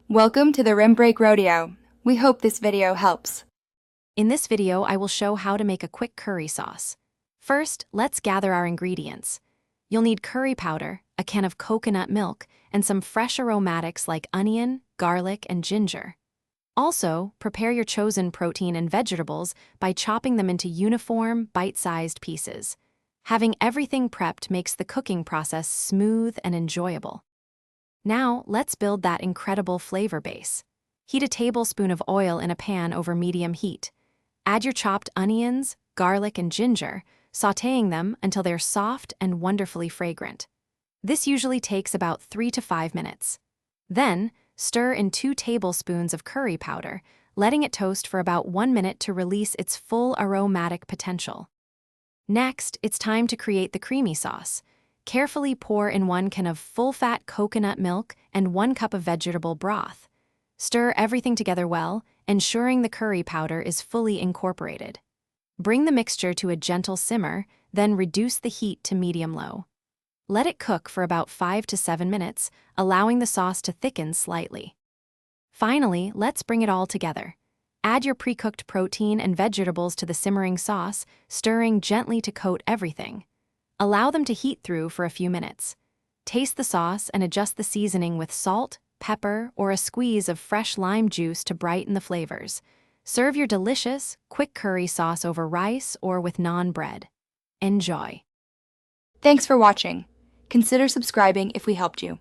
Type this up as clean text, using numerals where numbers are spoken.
Welcome to the Rim Break Rodeo. We hope this video helps. In this video, I will show how to make a quick curry sauce. First, let's gather our ingredients. You'll need curry powder, a can of coconut milk, and some fresh aromatics like onion, garlic, and ginger. Also, prepare your chosen protein and vegetables by chopping them into uniform, bite-sized pieces. Having everything prepped makes the cooking process smooth and enjoyable. Now, let's build that incredible flavor base. Heat a tablespoon of oil in a pan over medium heat. Add your chopped onions, garlic, and ginger, sautéing them until they're soft and wonderfully fragrant. This usually takes about 3 to 5 minutes. Then, stir in 2 tablespoons of curry powder, letting it toast for about 1 minute to release its full aromatic potential. Next, it's time to create the creamy sauce. Carefully pour in 1 can of full-fat coconut milk and 1 cup of vegetable broth. Stir everything together well, ensuring the curry powder is fully incorporated. Bring the mixture to a gentle simmer, then reduce the heat to medium-low. Let it cook for about 5 to 7 minutes, allowing the sauce to thicken slightly. Finally, let's bring it all together. Add your pre-cooked protein and vegetables to the simmering sauce, stirring gently to coat everything. Allow them to heat through for a few minutes. Taste the sauce and adjust the seasoning with salt, pepper, or a squeeze of fresh lime juice to brighten the flavors. Serve your delicious, quick curry sauce over rice or with naan bread. Enjoy! Thanks for watching. Consider subscribing if we helped you.